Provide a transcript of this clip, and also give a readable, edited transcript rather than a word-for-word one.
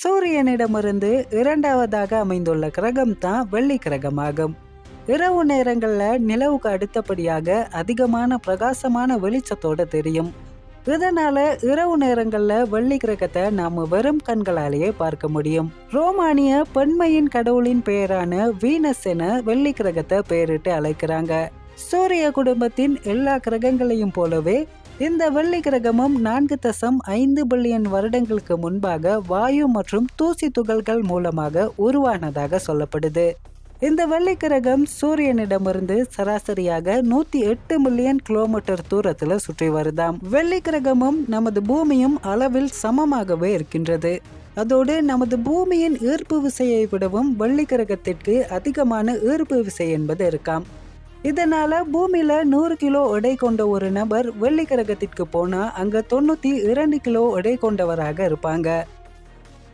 சூரியனிடமிருந்து இரண்டாவதாக அமைந்துள்ள கிரகம் தான் வெள்ளி கிரகமாகும். இரவு நேரங்கள்ல நிலவுக்கு அடுத்தபடியாக அதிகமான பிரகாசமான வெளிச்சத்தோட தெரியும். இதனால இரவு நேரங்கள்ல வெள்ளி கிரகத்தை நாம வெறும் கண்களாலேயே பார்க்க முடியும். ரோமானிய பெண்மையின் கடவுளின் பெயரான வீனஸ் என வெள்ளி கிரகத்தை பெயரிட்டு அழைக்கிறாங்க. சூரிய குடும்பத்தின் எல்லா கிரகங்களையும் போலவே இந்த வெள்ளி கிரகமும் 4.5 பில்லியன் வருடங்களுக்கு முன்பாக வாயு மற்றும் தூசி துகள்கள் மூலமாக உருவானதாக சொல்லப்படுது. இந்த வெள்ளி கிரகம் சூரியனிடமிருந்து சராசரியாக 108 மில்லியன் கிலோமீட்டர் தூரத்துல சுற்றி வருதாம். வெள்ளி கிரகமும் நமது பூமியும் அளவில் சமமாகவே இருக்கின்றது. அதோடு நமது பூமியின் ஈர்ப்பு விசையை விடவும் வெள்ளி கிரகத்திற்கு அதிகமான ஈர்ப்பு விசை என்பது இருக்காம். இதனால பூமியில 100 கிலோ எடை கொண்ட ஒரு நபர் வெள்ளி கிரகத்திற்கு போனா அங்க 92 கிலோ எடை கொண்டவராக இருப்பாங்க.